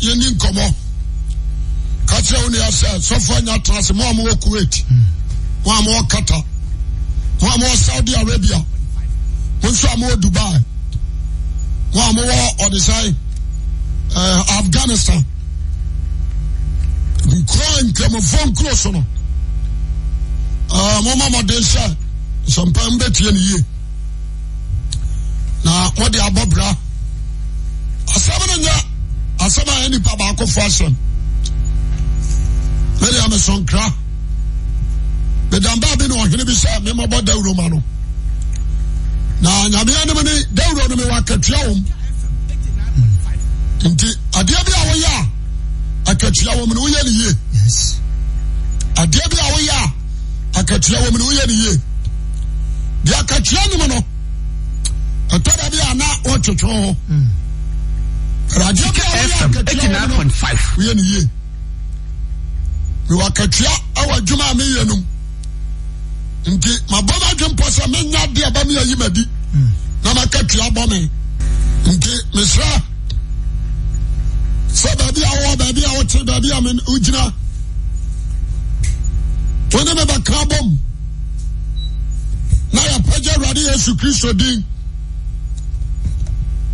yenin komo. Kache uni ase sofo nya trans mo am wo Kuwait. Mo am wo Qatar. Mo am wo Saudi Arabia. Mo so am wo Dubai. Mo am wo Odisai Afghanistan. Nkran kemofon close no. Mo mama de sha sompa mbetie ne ye. Na what the abobra asama any papa ko fashion very am son kra the damba be no hene bi say me mo boda uroma no na nyame anem ni dawro no me wakatua wom nti ade bi a wo ya akatua wom no wo ye ne ye yes ade bi a wo ya akatua wom no wo ye ne ye dia akatua no no atada bi ana o twetwo Radio FM 89.5. We are here. We were Katia, our Juma Mianum. Indeed, my brother Jim Posa may not be about me a Yimadi. Namakatia Bommy. Indeed, Miss Ra. So, baby, I mean, Ujina. Whenever Carbom. Now, a project ready as you Christo Ding.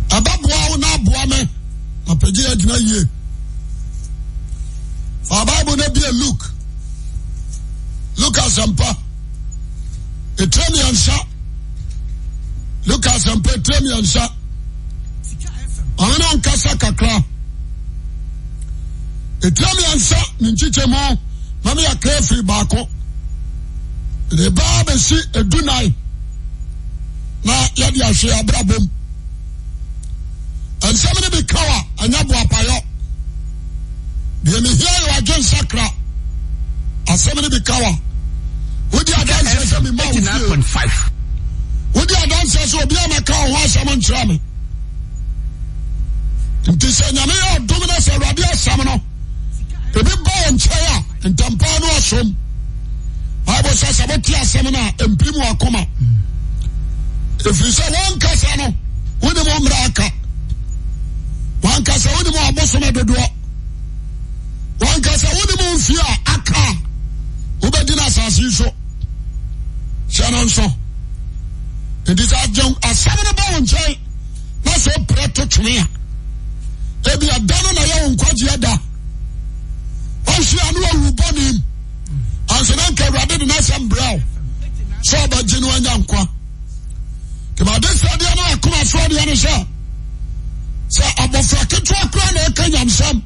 Ababwa na boame. Apeje agina ye. For Bible na be a look. Look at Sampa. Etremi ansha. Look at Sampa etremi ansha. Amena nkasa kakra. Etremi ansha ninchiche mo. Mami ya krefri bako. De ba si edunai. Na yadi ashe abrabom. And somebody be kawa anyabu apayo. They may hear you against Sakra. And somebody be kawa. Would the advance say me more? 89.5. Would the advance say be a cow was someone tram? To say Namia Dominus and Rabia Samano. The big boy and chair and Tampano Asum. I was a Sabotia seminar and Primo Akoma. If you say one Casano, with the Momraka. One kasa woni mo abosoma dodo. One kasa woni mo mfia aka. Obedina asasi so. Shanon so. It is a young asabana ba wonche. Na so preto twea. Ebi adano na ya wonkwaji ada. Onhia no awuboni. Ansana nka rade na sambra. So ba jinu anya nkwa. Kema de sadia na akoma so de ane sha. So abofra ketua kra na ekanyam sam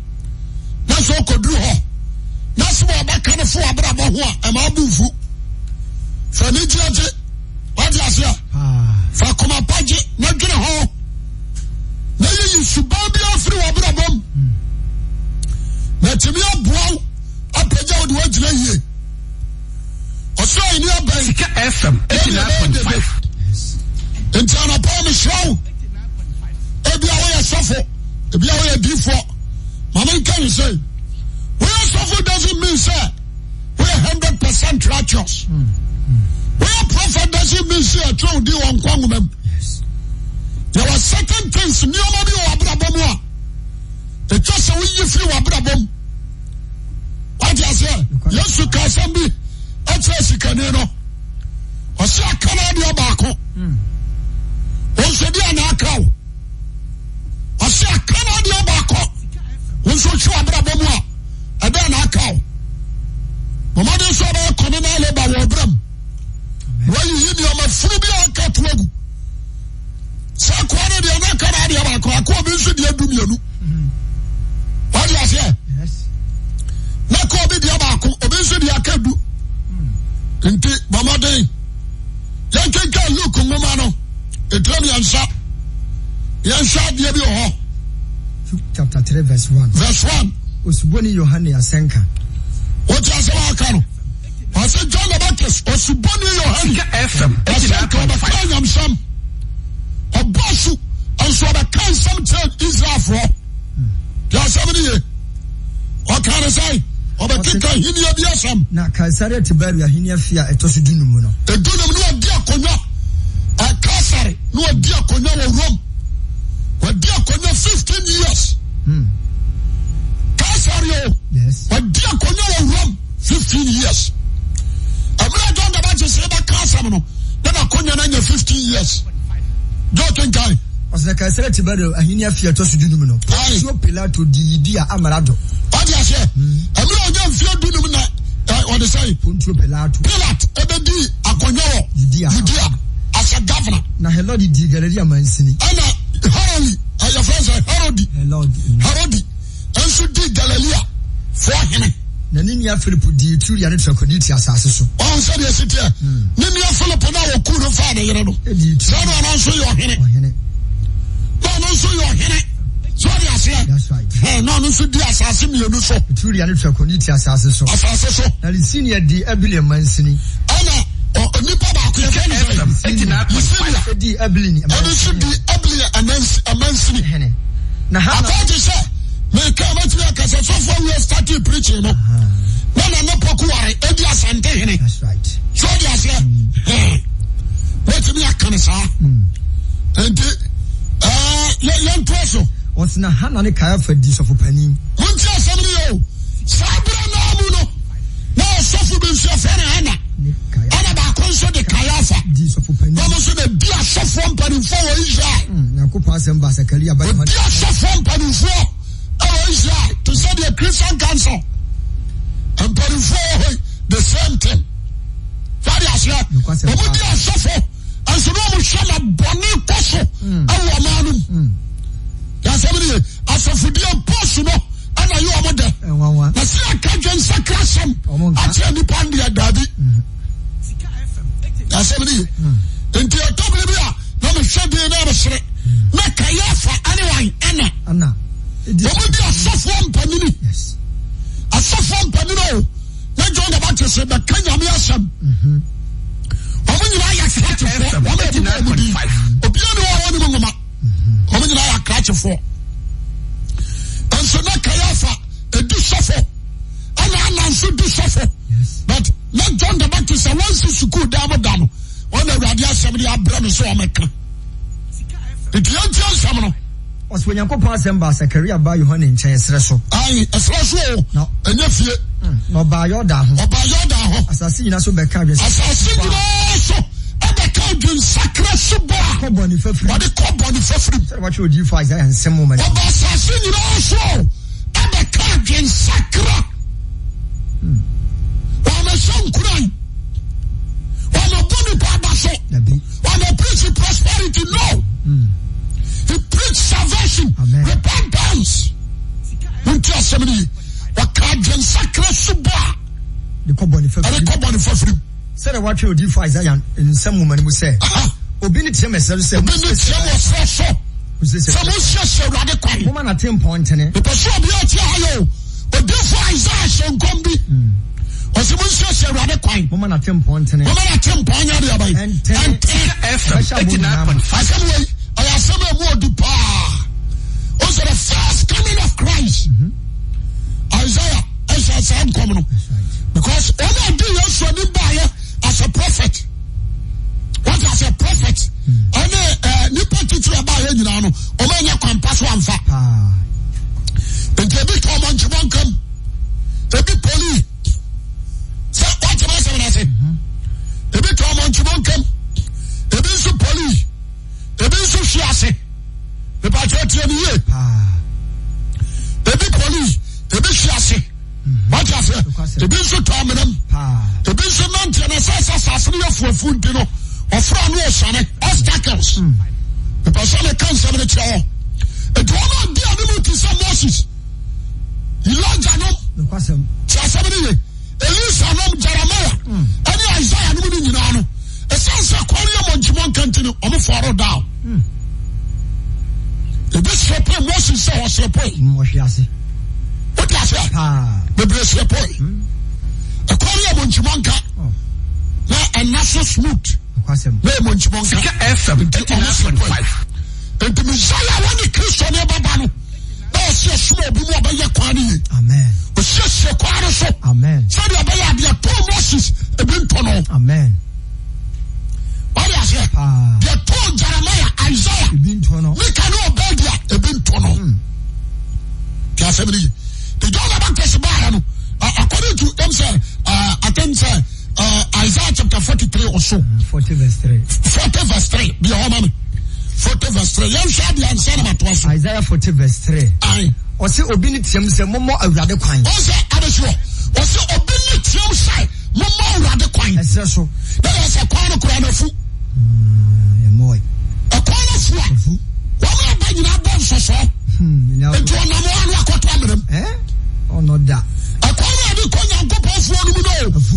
na so kodru ho na so abaka ne fo abrabo ho a ma bufu fa ni jiaje wadi asia fa koma paje na dwene ho na yi subabi afri abrabom na timi aboa apaja wodi wagina yie oso ni abai Sika FM 89.5 Intana pa me show Ebi away suffer. Ebi away before. Mama can say, we are suffer doesn't mean say we are 100% righteous. We are prophet doesn't mean say a true deal on Kwangum. Yes. There were certain things new money or Abrabomwa. It just a wee few Abrabom. What you say? Yes, you can send me. That's a canino. Or say a Canadian Bako. Also, they are not cow. I say a Canadian Bako. When so show Abrabomwa, a then a cow. Mama de so ba kono na le ba wo bram. Why you hear me free be on catwag. Sa kwano de na Canadian Bako, akwa bi so de adum yanu. What do you say? Yes. Na ko bi de Bako, obi so de akadu. Nti mama de yankenka look ngoma no. Etremi ansa. Yansa de bi ho. Chapter 3 verse 1. Verse 1. Osuboni Yohane asenka. What you say akano? I said John the Baptist, Osuboni Yohane. FM. Asenka ba kanyam sam. Obosu anso ba kan sam tell Israel for. There are 70 years. What can I say? Oba kika hinia bi asam. Na Kaisare Tiberia hinia fia etosu dunum no. Edunum no adi akonya. Akasare no adi akonya wo Rome. Wadi akonya 15 years. Caesarea Tiberius ahini afia to sudunum no. So Pilato di amarado. What you say? Emi oje afia dunum na what they say? Pontius Pilato. Pilate ebedi akonyo Judea as a governor. Na Herod di Galilea mansini. Ana Herod, your friends Herod. Enso di Galilea for him. Na nini ya Philip di Turia ne trakodi ti asase so. On said yes it here. Nini ya Philip na wo ku no fa de yere no. So no anso your hene. No anso your hene. So they say. That's right. Hey, no so di asase mi enu so. Turia ne trakodi ti asase so. Asase so. Na the senior di Abili mansini. Ana nipa ba ku ye fe di Abili. Ana so di Abili amansini. Hene. Na ha me come to your case so far we started preaching no no pokuare edi asante hene. That's right. So they say let me akansa and yan preso what's na hana ne kaya fa di so for panin munti asem yo sabra na mu no na so for be so fa na hana ana ba konso de kaya fa di so for panin no so de dia so for panin for Israel na ko pa asem ba Zakaria ba dia so for panin for Israel to say the Christian Council and for the same thing. That is here. Nobody has suffered and so no one shall have bonny koso our man. That's every as a Fudia Posino and you are mother. I see a Kajan Sakrasam. I see the Pandia Daddy. That's every into your top Libya. No me shed the anniversary. Make a year for anyone, Anna. Nobody has suffered Panini. Yes. I suffered Panino. Not John the Baptist said that Kenya Miasam. How many I catch for? 189.5. Opiano, how many I catch for? And so now Kayafa, a do suffer. And I also do suffer. But not John the Baptist, I want to school down. When the radio assembly are brother so America. It young Samano. Was when you go past them by Zakaria by Yohane in Chesreso. Aye, a fresh no, and if you no by your down, or by your down, assassin so back as also at the country sacred suba, Cobony for free. What the Cobony for free? What would you find and some moment? Assassin also at the country sacred. While my son crying, while my body papaso, while my preach prosperity, no. He preached salvation, amen. Repentance. Until somebody, what can't sacred suba. The Cobony for free. Said what you do for Isaiah in some woman who say, Obinity myself said, woman at 10 point in it. Because so be a but do for Isaiah shall come be. Or someone says, rather quite. Woman at 10 point in it. Woman at 10 point and 10 FM. I have some more to power. Also, the first coming of Christ. Isaiah, I'm coming. Because all I do is to buy as a prophet. What as a prophet? And you put it to a buyer, you know, or when you can pass one fat. And they be come on to one come. They be police. So, what am I saying? They be come on to one come. They be so police. Ebi nso fi ase. Ebi atwetwe ni ye. Ebi police, ebi fi ase. What you say? Ebi nso to amenam. Ebi nso nante na sasa ni afuafu nti no. Ofra no osane obstacles. The person can say the chair. E do na dia ni mu ti say Moses. Elijah no. Nokwasem. Ti asem ni ye. Elisa no Jeremiah. Ani Isaiah no mu ni nyina no. Esanse kwari amonchimon continue omo foro down. The best report Moses say was report. What you say? What you say? The best report. A kwari amonchimonka. Na anaso smooth. Nokwasem. Na amonchimonka. FM 89.5. And the Messiah when the Christian baba no. Na se small bi mo abaye kwani. Amen. O se kwari so. Amen. So the abaye dia to Moses e bi ntono. Amen. What you say? They told Jeremiah, Isaiah, we can obey their Ebintono. They don't about this bar. According to them, sir, I think, Isaiah chapter 43 or so. 40 verse 3. 40 verse 3. Be a woman. 40 verse frɛ yɛn hwɛ de ansa na mato aso Isaiah 40 verse 3 ai ɔse obi ne tiam sɛ mommɔ awurade kwan ɔsɛ abɛsɛ ɔsɛ obi ne tiam sɛ mommɔ awurade kwan ɛsɛ so na yɛsɛ kwan no kora no fu ɛmɔe ɛkwan no fu a wɔn aba nyinaa bɔ nsɔsɔ nti ɔnam wɔn ano akɔtɔ amerɛm ɔno da ɛkwan no ade kɔ nyankopɔnfoɔ no mu no afu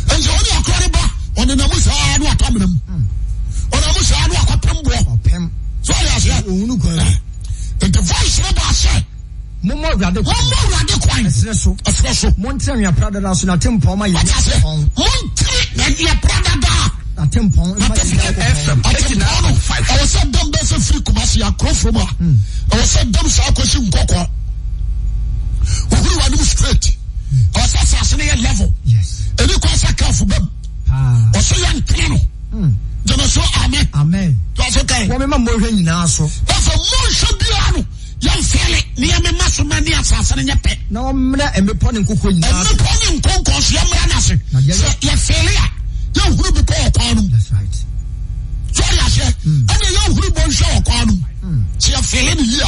nti ɔne akora ne ba ɔnenam saa no atɔ amerɛm ɔnam saa no akɔpem boɔ so ɔyɛ aseɛ nti voice no ba sɛ mommɔ awurade kwan ɛserɛ so montere nwea pradada so na tempɔn ma yɛ montere nwea pradada na tempɔn ɛwɔ sɛ dam bɛ sɛ firi Kumasi akoro from a ɛwɔ sɛ dam saa kɔsi nkɔkɔ ohuru wa nim straight ɛwɔ sɛ asase no yɛ level ɛni kɔ sɛ kafo bɛm ɔsɛ yɛ ntene no gyina so amen wɔmema mmɔhwɛ nyinaa so ɛfɛ monhwɛ biara no yɛmfɛle ne yɛmema so ma ne asase no nyɛ pɛ na wɔmmrɛ mmepɔ ne nkokɔ nyinaa so mmepɔ ne nkonkɔ so yɛmmra no ase sɛ yɛfɛle a yɛnhuru bepɔ wɔ kwan no mu so ɔyɛ aseɛ ɛne yɛnhuru bɔnhwɛ wɔ kwan no mu sɛ yɛfɛle ne yie a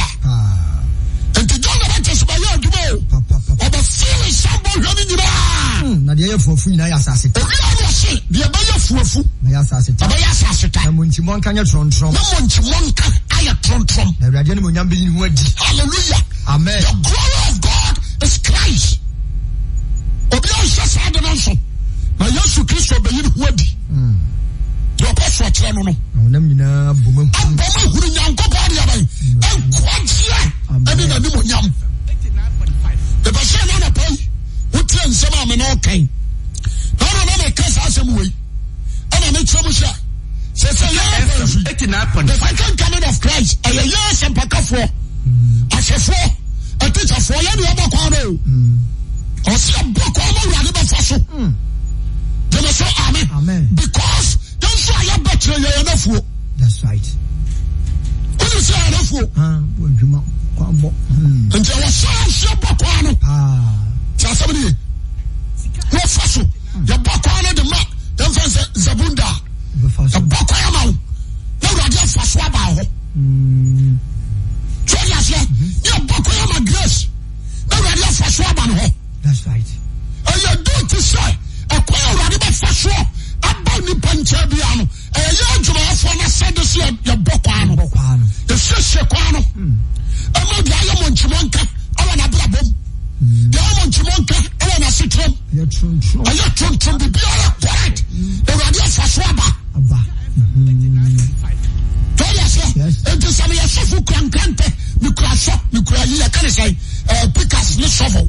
nti John the Baptist bɛyɛ adwuma o ɔbɛfɛle sa bɔhwɛ no nyinaa na deɛ yɛ fuafu nyinaa yɛ asase ta owia no ɔse deɛ ɛbɛyɛ fuafu bɛyɛ asase ta na montimɔ nka nyɛ trɔntrɔm ayɛ trɔntrɔm na awurade ne monyam bɛyi ne ho adi hallelujah amen the glory of God is Christ obi a ɔhyɛ saa de no nso na Yesu Kristo bɛyi ne ho adi deɛ ɔpɛ so ɔkyerɛ no no wonam nyinaa bɔma huru Nyankopɔn de aban ɛnkwagyeɛ ɛne n'animonyam ɛbɛ sɛ na anapa yi wotie nsɛm a me na ɔkan na meka saa asɛm wei ɛna mekyerɛ mu sɛ sɛ the second coming of Christ ɛyɛ yɛ asɛmpakafoɔ ahwɛfoɔ atikyafoɔ yɛne yɛbɔ kwan no ɔsɛ yɛbɔ kwan ma Awurade bɛfa so gyeme so amen because yɛnso a yɛbɛ kyerɛ yɛyɛ nafuo that's right wone sɛ yɛ nafuo nti ɛwɔ sɛ nso yɛbɔ kwan no nti asɛm ne ye wɔfa so yɛbɔ kwan no de ma yɛmfa sɛ Zabunda yɛbɔ kwan ama wo na Awurade afa so aba hɔ so ɔyɛ aseɛ yɛbɔ kwan ama Grace na Awurade afa so aba no hɔ that's right ɛyɛ do te sɛ ɛkwan Awurade bɛfa so aba nipa nkyɛn bia no ɛyɛ yɛ adwumayɛfoɔ no sɛde sɛ yɛbɔ kwan no yɛsiesie kwan no ɛma deɛ ayɛ mɔnkyimɔnka ɛwɔ n'abrabɔm deɛ ayɛ mɔnkyimɔnka ɛwɔ n'asetrɛm ɛyɛ trontom biribiara correct Awurade afa so aba tɔyɛ sɛ enti sɛ meyɛ sɔfo kura nkrantɛ mekura sɔ mekura yi yɛka ne sɛ pikas ne sɔfo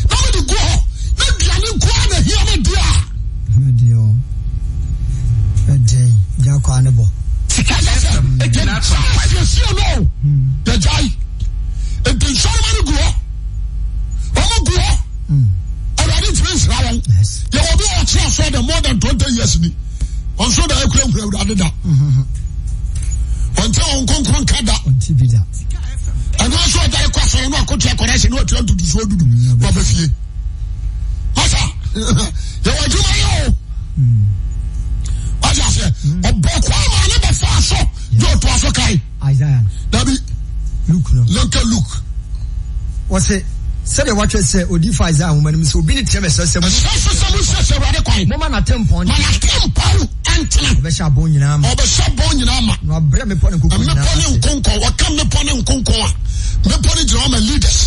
na mede gu hɔ na duane nkoa na hia me di a jakɔ ane bɔ sika yɛ sɛ yɛsie no yɛgyae enti nsɔrema no gu hɔ ɔmo gu hɔ Awurade ntimi nsira wɔn yɛwɔ bi a ɔkyerɛ sɛ the more than 20 years ni ɔnso da ɛkura Awurade da ɔnte ɔnkonkron ka da ɛno nso ɔdare kɔ asɔre no akotua kɔrɛhye ne watua ntotosoɔ dudu waba fie masa yɛwɔ adwuma yɛ o ɔgye aseɛ ɔbɔ kwa ma ne bɛfaa so yɛ ɔtoa so kae dabi Luke wɔse sɛdeɛ watwɛ sɛ odifo Isaiah ahoma no mu sɛ obi ne tiam ɛsɛ sɛ Awurade kwan moma natempɔn antena ɔbɛhyɛ abɔn nyinaa ma na wabrɛ mepɔ ne nkokɔ nyinaa mepɔ ne nkonkɔ wɔka mepɔ ne nkonkɔ a mepɔ ne gyina ɔma leaders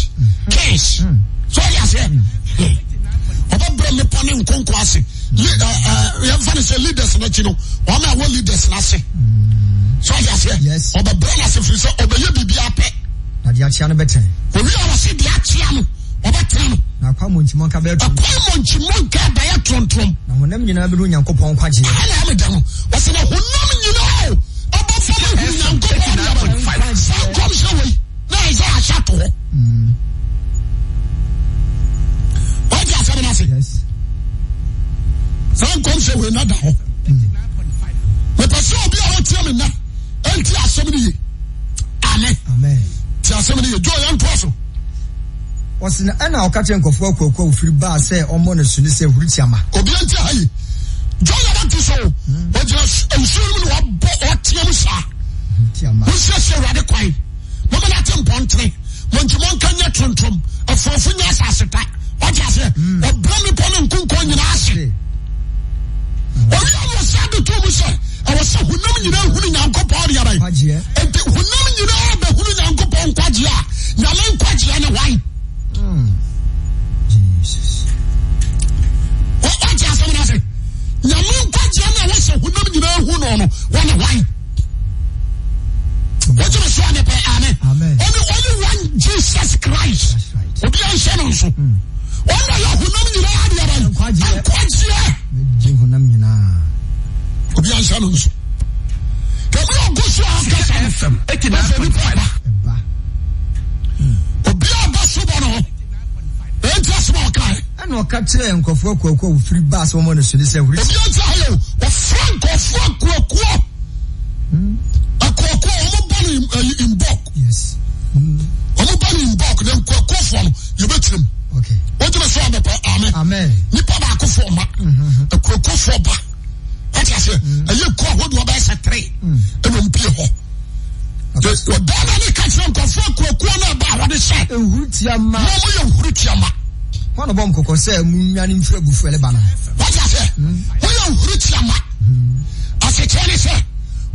kings so ɔyɛ aseɛ ɔbɛbrɛ mepɔ ne nkonkɔ ase yɛmfa ne sɛ leaders no akyi no ɔma ɛwɔ leaders no ase so ɔyɛ aseɛ ɔbɛbrɛ no ase firi sɛ ɔbɛyɛ biribiara pɛ na deɛ akyea no bɛtɛn owi a wɔse deɛ akyea no ɔbɛtena no na akwa mmɔnkyimɔnka bɛyɛ trontom na honam nyinaa bɛde Onyankopɔn nkwagyeɛ ɛna ɛmeda no wɔse na honam nyinaa ɔbɛfa ma hu Onyankopɔn saa nkɔmhyɛ wei na Isaiah ahyɛ to hɔ wɔgye asɛm no ase saa nkɔmhyɛ wei na da hɔ mepɛ sɛ obi a wɔtie me nna ɛnti asɛm no ye amen ti asɛm no ye dwo yɛntoa so wɔse na ɛna ɔka kyerɛ nkɔfoɔ akuakua ofiri baa sɛ ɔmmɔ no su ne sɛ huru tiama obi anti ha yi John the Baptist wɔgyina nsuo no mu na ɔteam saa Who's a radical quine? Woman at him, Pontre, Montemon Kanya Trontum, a Fofunia Sassata, what I say, or Brommy Ponon Kunkon in Ashley. What you said to me, I was so who know you know who in Uncle Podia, and who know you know the who in Uncle Pon Quadia, Yaman Quadia and a wine. Jesus. What I say? Yaman Quadia was so who know you know who know one wine. What you say? Amen. Only one Jesus Christ. What you say? Only who know you know Quadia. Obi answer no. Can we go so FM 89.5. Obi abaso bono. Enta small kai. And o ka kire nkofo kwakwa free bus wo mo no so ni say free. Obi anta hayo, o frank of kwakwa. Akwakwa o mo bani in bulk. Yes. O mo bani in bulk then kwakwa form you betim. Okay. What you say about amen. Amen. Nipa ba ko form ma. Kwakwa form ba. What I say? You call what you buy 3. And you pay her. The Dana Catching Coffee, Corner about what they say. Hutiama. Hutiama. One of them could say, Munyan in Frebu for Lebanon. What I say? Hutiama. As a Chinese say,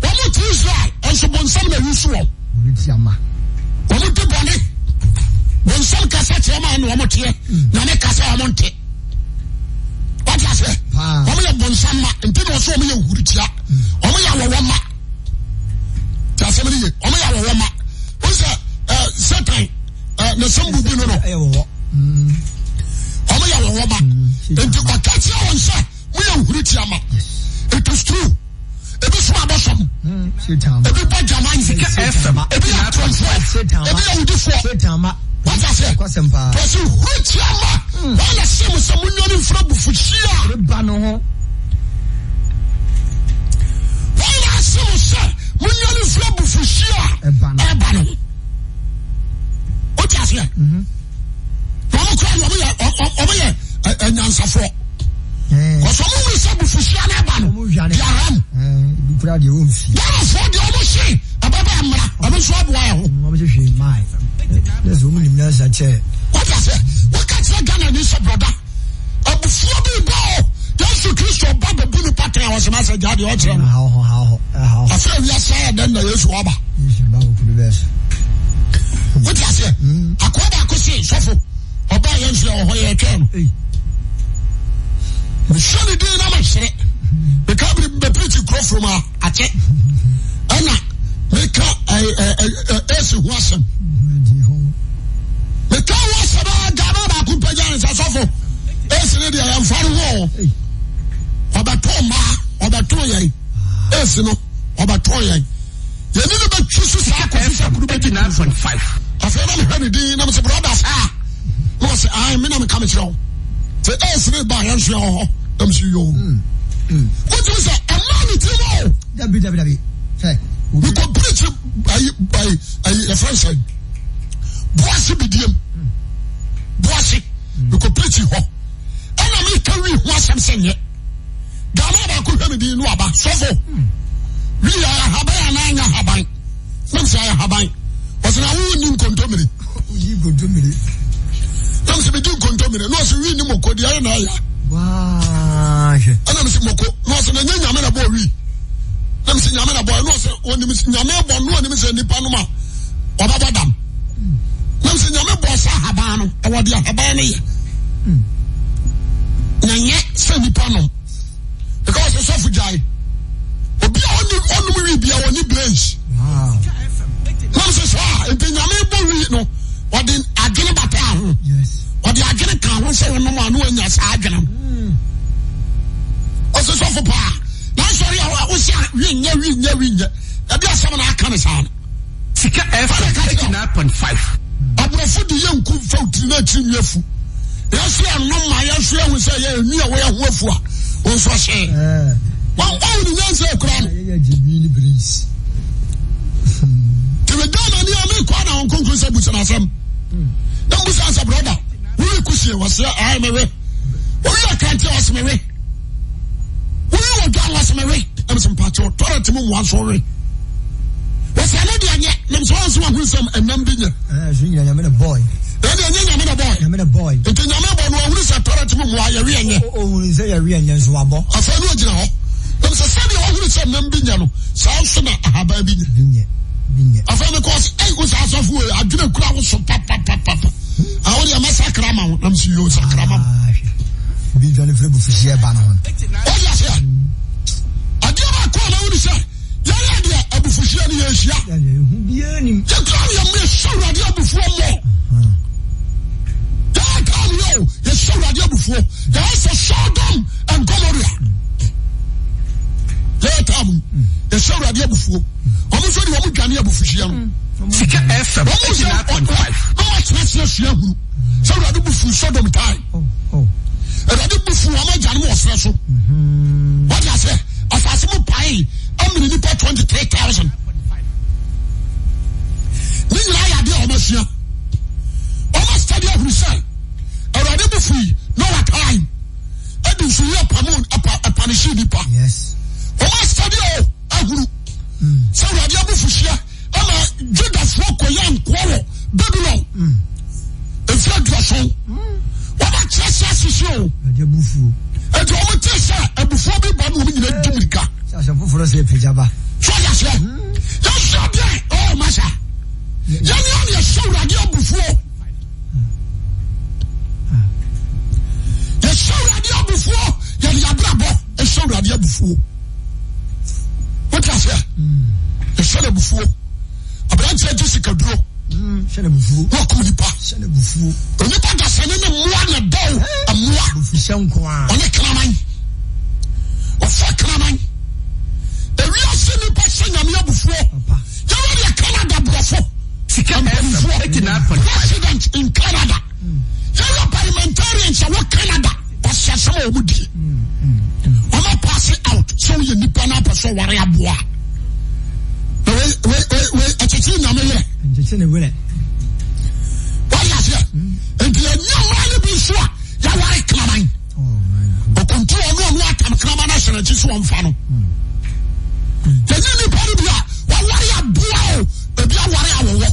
one more Tuesday, and so on some of the usual. Hutiama. One more to Bonnie. When some cassette, man, one more tear, Nana Cassa Monte. What I say? Omo ya bonsama ntino so omo ya huritia omo ya wowoma ta semeni ye omo ya wowoma o say Satan na sambu bi no omo ya wowoma enti kwatati on say mo ya huritia ma it is true ebi so abosom Satan ebi ba jaman sika FM ebi ya transfer ebi ya udifo Satan ma what I say? Because you hurt your man. While I see someone in front of Fushia. While I see someone in front of Fushia. Ebano. What I say? Don't cry over here. And answer for. Because someone will say Fushia Ebano. Yaram. Proud you won't see. That's what the almost say. I'm a swab wire. There's a woman in the chair. What I say? What can say Ghana needs a brother? And before we go, just to Christo Baba Bunu Patra was a master daddy. How? I feel yes, then the use Waba. What I say? I could say, Shuffle, or buy Yansha or Hoya Ken. The Sunny day, I might say, the cabin be pretty cross from a check. Anna, make a S. Wasson. The car was about Ghana, could pay Janis as awful. Yes, lady, I am far away. About Toma, about Toye. Yes, no, about Toye. You need to make choose FM 89.5. I said, I'm ready, Dean. I'm a brother. Was I mean, I'm coming through. The S. by Ansho, I'm sure you. What was that? A man, WWW. We could preach by a French side. Boissy bidium. Boissy. We could preach you. And I make carry once I'm saying it. Gamma could have been no about so. We are Habai and Habai. Some say Habai. Was an hour condomini. You go to me. Some say we do condomini. No, so we no more could the wow. And I'm saying Moko. No, so the Yamana boy. I'm saying Yamana boy. No, so when the Yamana boy, no, the Nipanuma. Or Babadam. I'm saying Yamana boss Habano. Or what the Habani. Nanya, send the panel. Because it's off Jai. Obi on the be our new place. Wow. I'm saying, and then Yamana boy, no. Or then Agena Batan. Yes. Or the Agena can say no one who in your Agena. Also, so for power. Now, sorry, I was saying, that there's someone I can't sound. Sika FM 89.5. I will put the young cook folk to let you know. Yes, I know my answer will say, yeah, me away of Wofua. Also, say, well, all the answer, crown. To the done, and you make one on conclusion, which I am. Don't be answer, brother. We could see was here, I am away. We can't tell us, Mary. We were done was Mary. I'm some patch or Torah to move once already. What's that? anye nem so anso hu sam enam bi nye so nyina nyame na boy nyame na boy enti nyame bo no hu sa torrent mu mo aye we anye hu se ya we anye so abo afa no ogina ho nem se sabi ho hu sam nam bi nye no sa so na ahaba bi nye afa because go sa so fu adwene kura wo so papa awon ya masakra ma ho nam si yo sakra ma bi jani fre bu fishie ba na ho o ya se adia ba ko na hu se ya dia abufuhia ni yehia ya hu bia ni ya kan ya me shawra dia abufuo mo ya kan yo ya shawra dia abufuo ya so Sodom and Gomorrah ya tam ya shawra dia abufuo omo so di omo dwane abufuhia no Sika FM 89.5 no chance ya hia huru shawra dia abufuo Sodom tai e dia abufuo omo dwane mo osre so what you say asase mo pai amini nipa 23,000 ni nyina ya de omasua omas study of research already be free no time edu so ye pamon apanishi nipa yes omas study o aguru so already abufuhia ama Judas woko yan kworo Babylon efra duason waba chese asisi o already abufu edu omo tese abufu bi ba no nyina dumrika asafo foro se pejaba so ya se ya so bien oh masha ya ni ya so radio abufu ya so radio abufu ya ya brabo ya so radio abufu what you say ya so abufu abranche Jessica Duro shana bufu wo ko nipa shana bufu onipa da sane ne moa na daw amoa bufu shanko a one kraman o fa kraman ewi asini pa nyame abufuo ya we ya Canada brofo Sika FM 89.5 president in Canada ya parliamentarians wa Canada pasasama omudi ona pass out so ye nipa na paso ware aboa we achechi nyame yere njeche ne wele waya se enti nyama ne bi so ya ware kraman oh my o control no atam kraman na sene chi so omfa no yẹni nipa ni bi a wawari abua o ebi awari awowo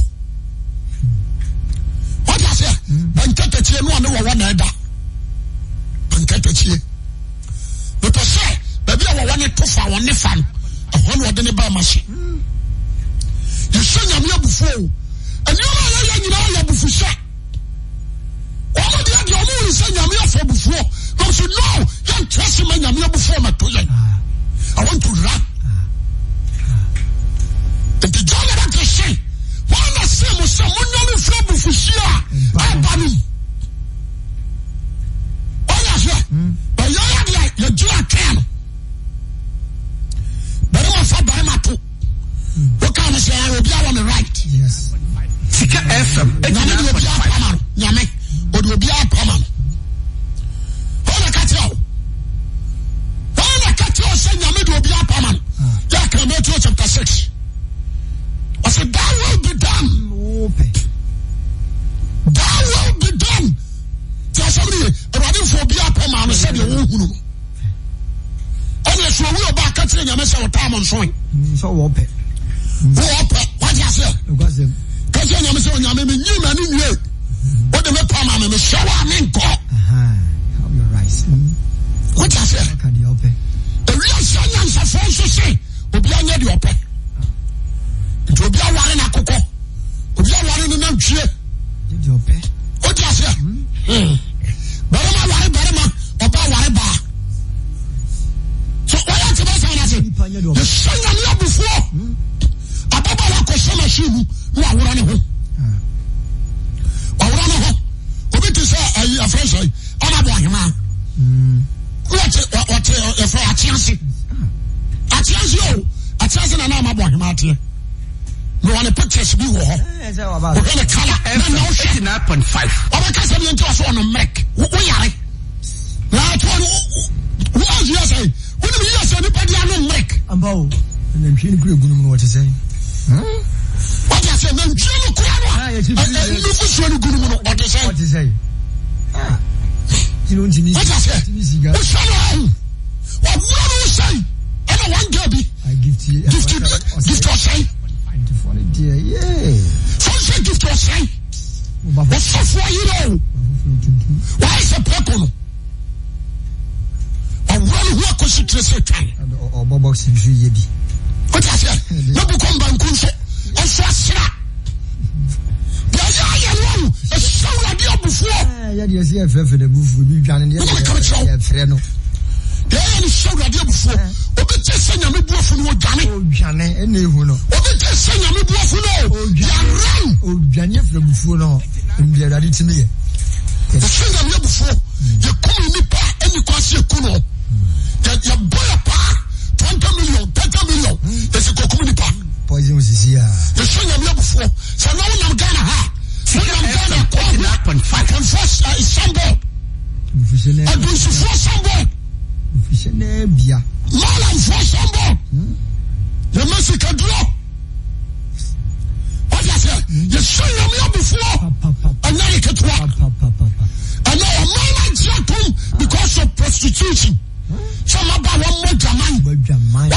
wọ́n ti ase bankẹ́tẹ̀kye ní ọ̀nà wọ̀wọ́ náà ẹ̀dá bankẹ́tẹ̀kye nípa sẹ́ bẹ̀bí àwọ̀wọ́ ni tó fa wọn ní fa no ẹ̀họ́ ni ọ̀dẹ́ ní bá ọma ṣe yẹsẹ nyàmú abufu o ẹni ọmọ ayẹ yẹ nyinaa yẹ abufu sẹ ọmọ di adi ọmọ wòle sẹ nyàmú afọ abufu o na ọsẹ no yẹ n tẹ ẹsẹ ma nyàmú abufu ọmọ tó yẹ I want to run. Nti John na ka say wọn na se mo se mo nyame fra bufuhia abanu oya hwe ba ya dia ya jira kan bare ma fa bare ma to o ka na say obi a on the right yes Sika FM 89.5 nyame obi a pama ona ka tell say nyame do obi a pama ya kan Matthew chapter 6 I said, that will be done. That will be done. Tell somebody, running for be up, man, I said, you won't. Unless we are back at the Yamasa time on showing. So what you say? Because the Yamasa, you man in you. What the Pama, the shower, men go. how you rise. What you say? The real science of also say, Obianya the open. Obi aware na kokko obi aware no nantwie did you pay o ti ase barama oba aware ba so why you tell say na say the sanya ni abufuo ababa wa ko so machine no awura ne ho awura ne ho obi ti say ayi afresh ayi ona bo ahema what e for atianse o atianse na na ma bo ahema atie no one pictures be war. We're gonna color FM 89.5. Our cousin into us on a mech. We are. Now, who are you say? When you say anybody on a mech? About and then Jim Green, what to say? What I say, then Jim Green, what to say? What to say? You don't need what I say. What do you say? I don't want Derby. I give to you. Gift to say. Fonse gift was saying. What's so for you know? Why is a purple? I run who are considered or box in Judy. What I said? No become Bankunso. And Swasra. A show idea before. Yes, yes, for the booth will be done in the Freno. There is show idea before. Obi te senya me buafu no dwane. O dwane ene hu no. Obi te senya me buafu no. Ya ran. O dwane fra bufu no. Ndi arade timi ye. O senya me bufu. Ye kum ni pa eni kwase kuno. Ya boya pa 20 million, 30 million. Ese kokum ni pa. Poison was here. The senya me bufu. So now we am Ghana ha. We am Ghana 5.5 is somewhere. And we should for somewhere. Bia. Malam for somebody. You must draw. What I said? You show me before. And now you can walk. And now a man like Jacob because of prostitution. Some about one more Jamaican. One more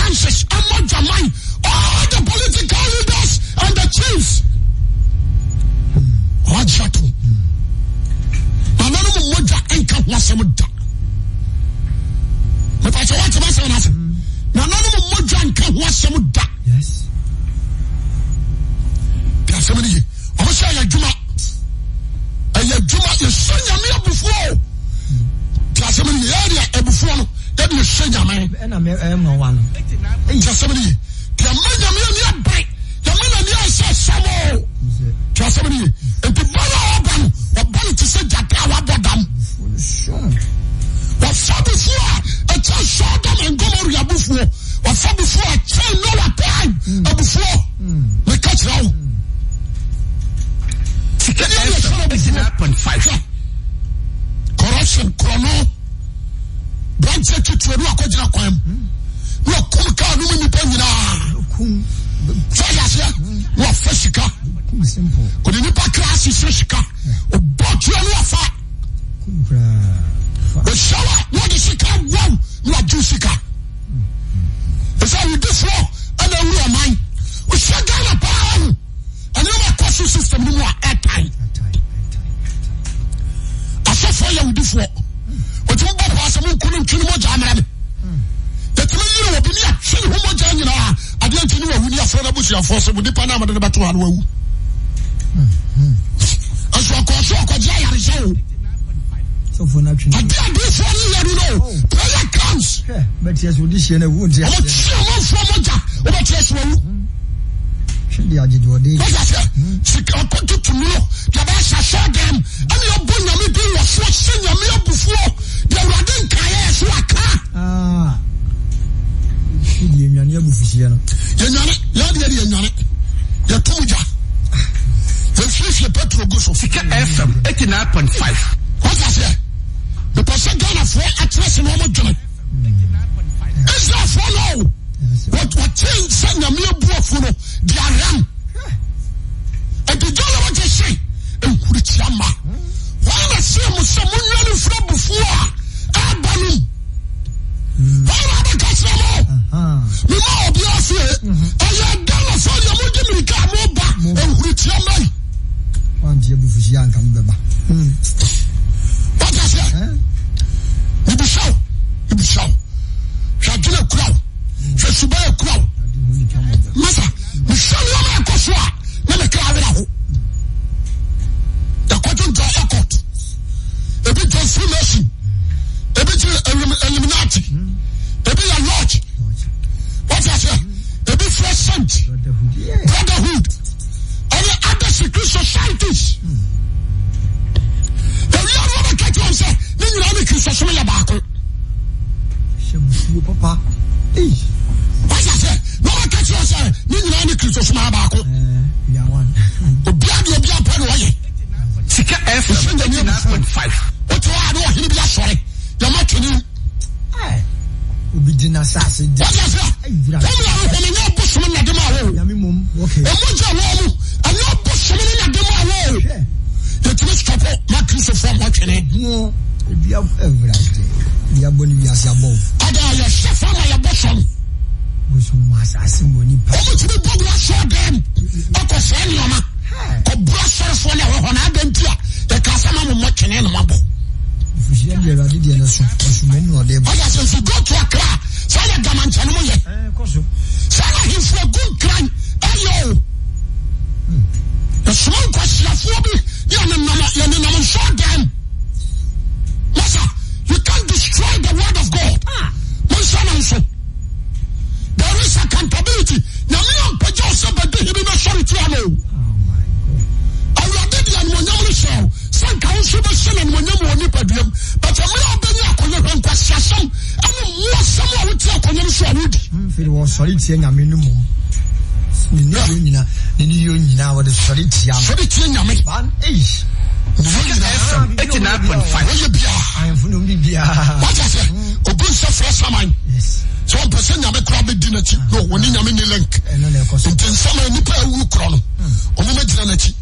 Lances. One more Jamaican. All the political leaders and the chiefs. What Jacob? And none of them would anchor was some. But I say what you say now. Now none of them moja nka ho asem da. Yes. There so many. I say ya juma. Aya juma you senya me before. There so many area before no. That you senya me. Na me no one. There so many. There manya me ni abai. There manya ni say samo. There so many. And the bala oban, oban to say jata wa bodam. Sure. What for before? A child saw them and Gomoria before. What for before? A child know what time before. We catch now. 89.5. Corruption, chrono. Branch to a Quajina Quam. No, come car, no many penny now. Fire, what Feshika? Simple. Could you not class is Feshika? Or bought you a fat? The shower, what is it? One, you are Jusica. It's how you do so, and then we are mine. We shut down a power, and you have a question system, you are airtime. I saw fire with this work. But you got someone couldn't kill more Jammer. The community will be near Chin Homogen. I didn't know when you are for the bush of force with the Panama and the Batuan. As you are called, so for nothing. I did this one, you know. Prayer comes. But yes, we this year won't say. What yes, should the agent what they she can put it to me. The best I saw them. And your boy, you do was watching your meal before. They were then Kayas Waka. She in your new Buffisiano. You're Tuja. The fish, your petrol goes for FM 89.5. What I say? The person Ghana for actress in one joint. Is that for now? What change send a mere buffalo? They are ram. And the dollar what they say? And Kurichama. Why not see someone running from before? Abanu. Why not the customer? We might be off here. And you're done for your multi-million and Kurichama. One year Buffisian come back. What I say? You be show. Shadina crowd. Shasuba crowd. Masa, we shall not go so. Never crowd out. The cotton draw a court. A bit of Freemason. A bit of Illuminati. A bit of Lodge. What I say? A bit fresh scent. Brotherhood. And the other secret societies. Papa. What I say? No one catch you, sir. You Christos Mabako. Yeah, one. The blood will be a penny. Sika FM 89.5. What you are doing, he'll be sorry. You're not kidding. Ubi dinner sassy. What I say? Tell me how many bushman at the mall. Yammy mum. Okay. And what's your home? And your bushman at the mall. You must stop my Christopher watching it. No. Be up every day. We are going to be as a bow. I got your chef on my bosom. Bushman, assassin, when you pass. To the bug, I saw Feel was solid and a minimum. Nina, what is solid yam. Solid yam, one age. 89.5. I am from Libya. What I say? Obusa fresh man. Yes. So I'm person yam crab dinner. No, when you yam link. And then some nipa wu krono. Omo medina nachi.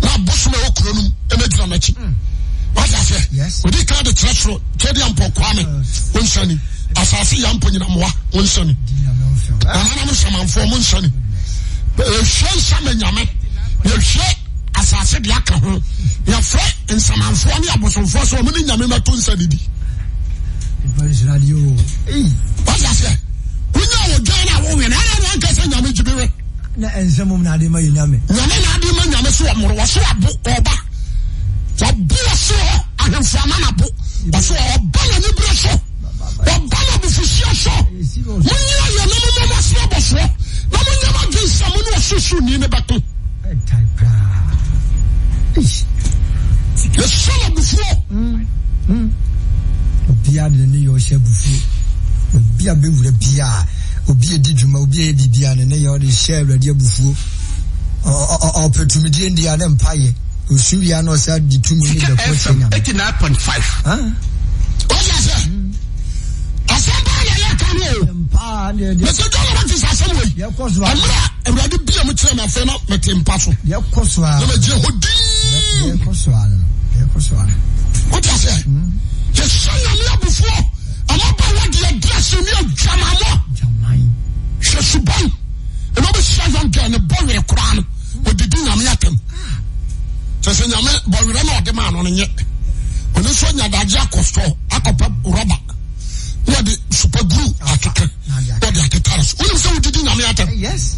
Na bosu me okronum e medina nachi. What I say? Yes. We dey the treasure. Kedi ampo kwame. Wonshani. Asase yampo nyina moa. Wonshani. Ana na shamanfo wonshani. Ehwe shamenyame. Ehwe asase de aka ho. Ya fre nsamanfo ne abosonfo so mo ni nyame mato nsadidi. Voice radio. What I say? Kunya wo Ghana wo we na na nka se nyame jibewe. Na ensemo na de ma nyame. Nyame na de ma nyame so amoro wo so abo oba. Wa bo so ahemfo na bo. Wo so oba na ni bre so. Oba na bu fusia so. Munya ya na mo mo so bo so. Na munya ma de samu no susu ni ne bato. The son of before. Obia de ne yo she bufu. Obia be wure bia. Obia di dwuma, obia di bia ne yo de share ready bufu. Opportunity ndi ade mpaye. Osuria no say di tumi ni de ko Kenya. 89.5. What you say? Asamba ya kanu. Mpa de de. Mese do na ti sasem we. Ya koso a. Amra Ewrade bia mu kire na fe na metempa so. Ya koso a. Na me je hodi. Ya koso a. Ya koso a. What you say? Yes, son ya before. Amaba wa de address ni adwamamo. Jamai. Shesuban. E no be shayan gan e boy e kura no. Odidi nyame atem. Tese nyame boy re na ode ma no nye. Ono so nya daje akosto akopa roba. No de super glue akeke. No de aketaros. Ono so odidi nyame atem. Yes.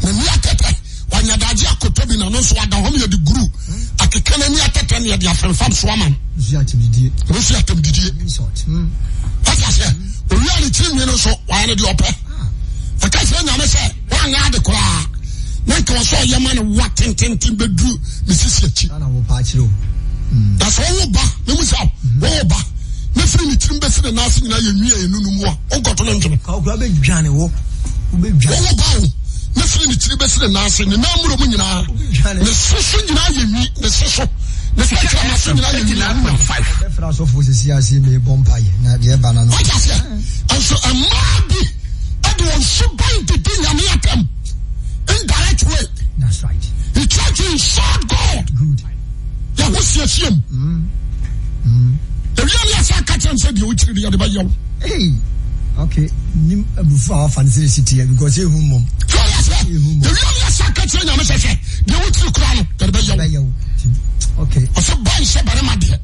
Na ni akete wanya daje akoto bi na no so ada hom ye de glue. Akeke na ni akete na de afenfam so aman. Rusia timdidie. Rusia timdidie. What I say? We are the team no so why na de ope. Aka se nyame se wanya de kura. Na ko so ye man what ten bedu misisi achi. Na wo pa chiro. That's all ba. Me musa. Wo ba. Me free ni timbe se na ase nyina ye nwie enunu mu a. Onkoto no ntwe. Ka okura be dwane wo. Wo be dwane. Wo ba wo. Me free ni timbe se na ase ni na amuro mu nyina. Ne soso nyina ye nwi, ne soso. Ne sekra na so nyina ye 89.5. The fraso for CCC me bompaye. Na de ba na no. What I say? And so amabi Edwon Suban de nyame atem. Indirect way. That's right. He tried to insult God. Good. Yeah, what's your shame? The real yes, I can't say the witch the other by you. Hey. Okay. Nim before our fancy city because you mum. The real yes, I can't say the witch the crown the by you. Okay. I said, buy Sabarama dear.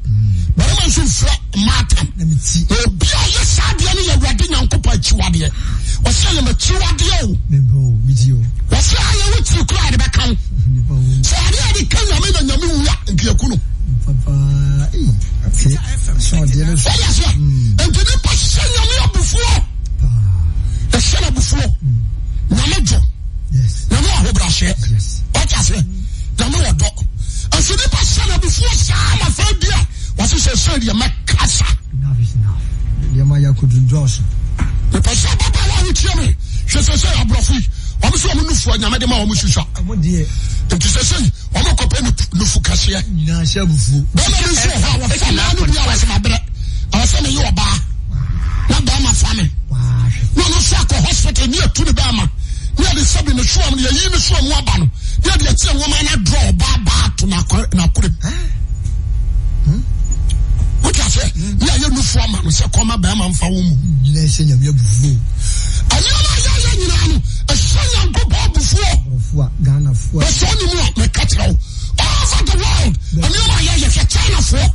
But I'm so flat, Martin. Let me see. Oh, be a yes, I didn't know what didn't uncle Chiwadia. Was selling a Chiwadio. Membo, video. Was I went to cry the back home? So I didn't come in and Yakuno. Papa, okay. So, dear, and did you pass Sanya before? The son before. Namajo. Yes. Namo Brashe. Yes. What I say? Namo dog. And so the person before Sama for dear. What is a say, your Macassa? Enough is enough. Yamaya could draw. The person Papa would tell me. She says, I'm Brofi. I'm so moved for Yamadema or Musha. What dear? It is a say, I'm not comparing to Fukasia. Nashabu. But I don't say how I was my brother. I was saying you are bar. Not by my family. No, Sako hospital near to the Bama. Near the sub in the swamp, near you, the swamp Wabano. Near the same woman I draw bar to Nakuri. What I say? Near you, Nufama, Sakoma Bama and Faum. Yes, and your before. I know a son and go Bob before. Ghana for. But so you want my cattle all over the world. I know my yes, a China for.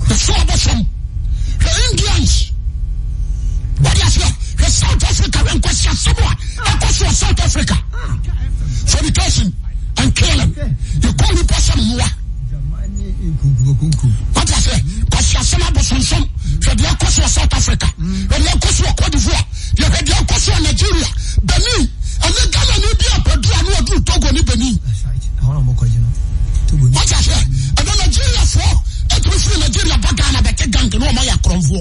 The Swabosum, the Indians. What is that? The South Africa and question someone. I question South Africa. Fornication and killing. You call me person more. What I say? Question some of us on some. So they are question South Africa. And they are question Cote d'Ivoire. They are question Nigeria. Benin. And they Ghana ni be up and do Togo ni Benin. That's right. I want to go. What I say? And then Nigeria for. And we free Nigeria back Ghana but take Ghana no more ya kronfo.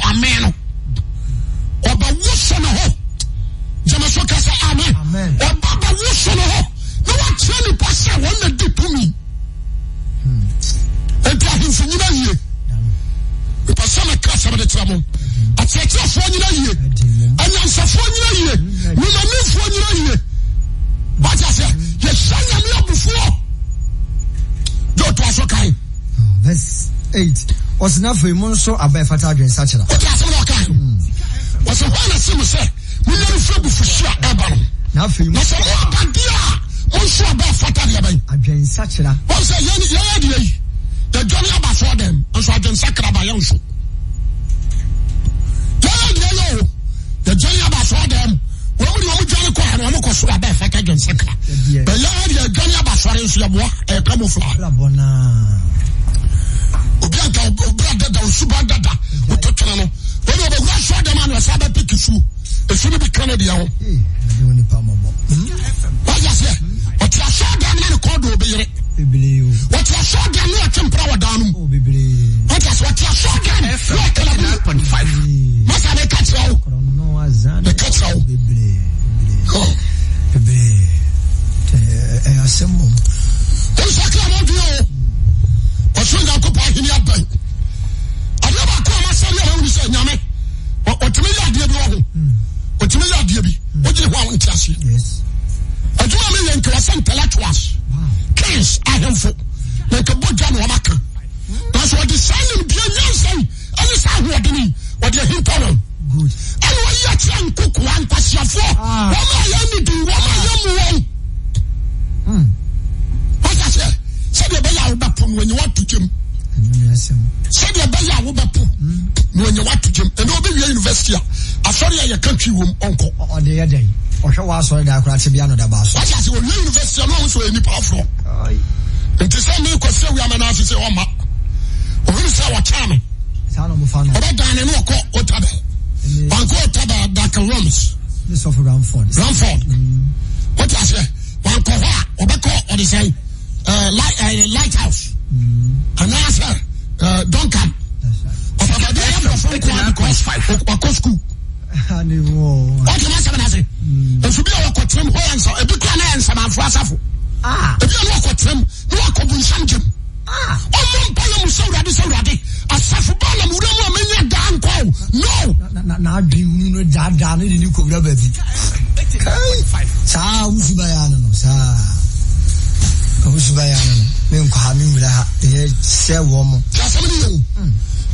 amen. Oba wuso no ho. Jamaso kasa amen. Oba wuso no ho. No one tell you pass one that did to me. And tell him for you. The person a class of the trouble. I said, for you, and I'm so for you. We don't need for you. But I said, you sang me before. Don't was okay. Verse 8. Was enough for him so about Father and such a. What was okay? Was a one of them say, we never feel before sure. Now for you, was a bad dear. Also about Father. Again, such a. Was a young the Johnny about for them, and so I didn't sacra by young show. The Johnny about for them. When we were Johnny Cohen, I'm not sure about Father and Sacra. But the Johnny about for a camouflage. Obianka brother da suba dada ototwana no when we go show them and was aba pick you e should be Canada ho oni pa mobo what you say what you show them na ko do obeyere what you show them na tempera wadanu what you show them 9.5 must be catch you no azan the catch you asemo don't talk about you. So you go back in your bank. I never come and say, you say, Yame, or to me, I did wrong. Or to me, I did be. What you want to see? Yes. I do a million to a center to us. Case, I am for like a book on Wamaka. That's what the sign of the say. And it's how what do you what you hint on? Good. And when you're trying to cook one pass your four, what I am doing, what I am. What I say? Said the Bayaw when you want to gym. Said the Bayaw when you want to gym. And over your university, I saw your country room uncle on the other day. Or show us all that crowd to be another boss. What is your university alone so any powerful? And to say me, because we are an artist, or ma. Or who is our charming? Sound of fun. Or that done and walk or tabby. Uncle Tabba, Dr. Rums. This of Ramford. What I say? One cohort or back or the same. Lighthouse. And I said, Duncan. What can I say? There should be a walk with him, a big answer, man, for us. If you walk with him, you walk with Sanjim. Oh, Palam so ready. A Safabala, we don't want me down call. No, not dream, that down in the Kuba baby. Sounds by animals. Men coming with a share woman.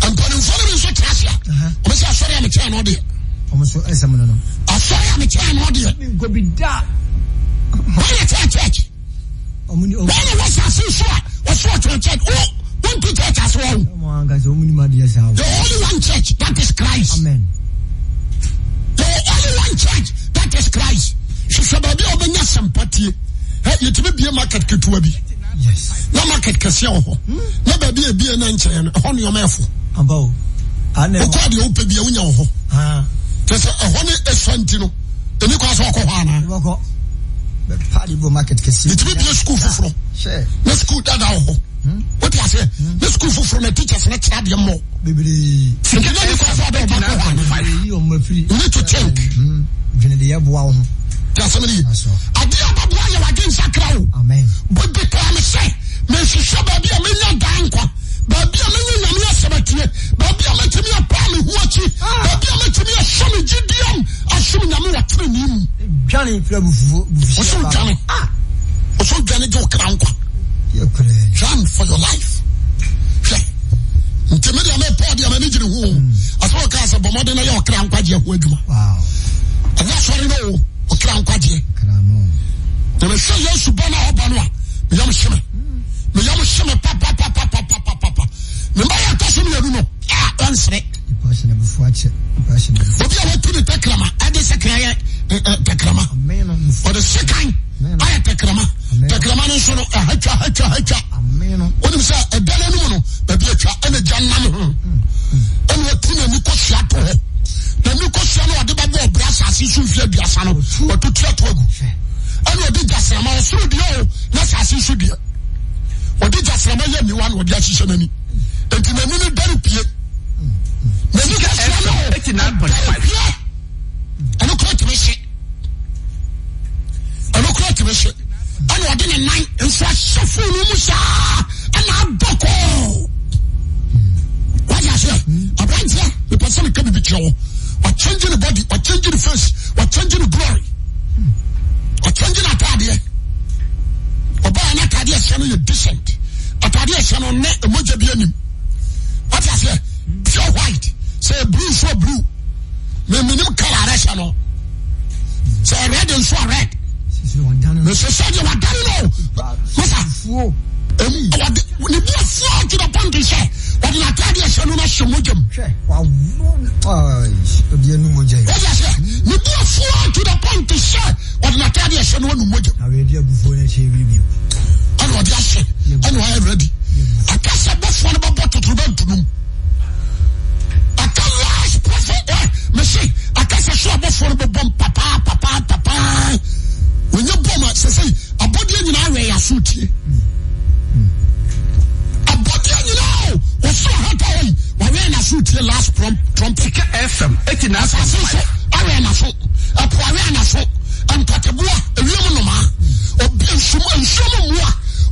I'm putting for me so Tassia. I'm sorry, I'm a child audio. Almost as a man. I'm sorry, I'm a child audio. Go be that. Church. When was I see short? What's what to check? Oh, one to church as well. The only one church, that is Christ. Amen. The only one church, that is Christ. She should be open your sympathy. You to be a market to be. Yes. No market casino. Never be a beer and on your mouth. About. I never called you open beer. Just a honey escentino. The Nicholas Okohana. Party market casino. It will be a school for. Share. Let's school that out. What I say? Let's school for from the teachers next time more. Baby. You need to think. Amen. But the time say, Messi Shababi, a million dankwa, Baby, a million cemetery, Baby, a make me a palm watching, Baby, a make me a shami GDM, assuming I'm not training. Johnny, Johnny, also Johnny Joe Crankwa. Run for your life. Intimidate me, podium, and engine home. As well as a bomardina, your Crankwa. Wow. And that's what I know. Crankwa. The Messiah used to burn out Banua. Yam Shimmer. Yam Shimmer, papa. The Maya doesn't know. Answer it. Passion of watch it. Passion of the Tekrama. I disagree. Tekrama. For the second, I had Tekrama. Tekrama is a hatcha. What is a Belano? Baby, and a Jan. And what Tina Nico Shato. The Nico Shano, the Babu Brass, as he should fear the Asano, or to Tratogo. And what did just Rama through the that's as he should be. What did just Rama, you one with the Ashishani? And to the minute, very peer. Then you get 89.5. I don't quite miss it. I don't quite miss it. I know I didn't mind and such suffering and I'm boko. What I say? I went here, the person can be show. Or changing the body, or changing the face, or changing the glory, or changing a idea. Or by an idea, son, you're decent. A idea, son, on net, a moja bianim. What I say? Pure white. Say blue, so blue. Minimum color, rational. Say red and so red. Mr. Sadio, what do you know? Mr. When you fall to the point to say, what did I tell you? So, no, wow. What I say? You do fall to the point to say, what did I tell you? So, no, I ready before I say review. I know what I say. I know I am ready. I can't say what's one about to prevent to them. I can't last prophet. Missy, I can't say so about for the bomb, papa. When you bomb, I say, a body in our way, I suit you. A body, you know, was so hot. Why when I shoot your last trumpet FM 89.5. I ran a foot, a poirana foot, and Patabua, a Romanoma, or Bill Suma and Sumamua,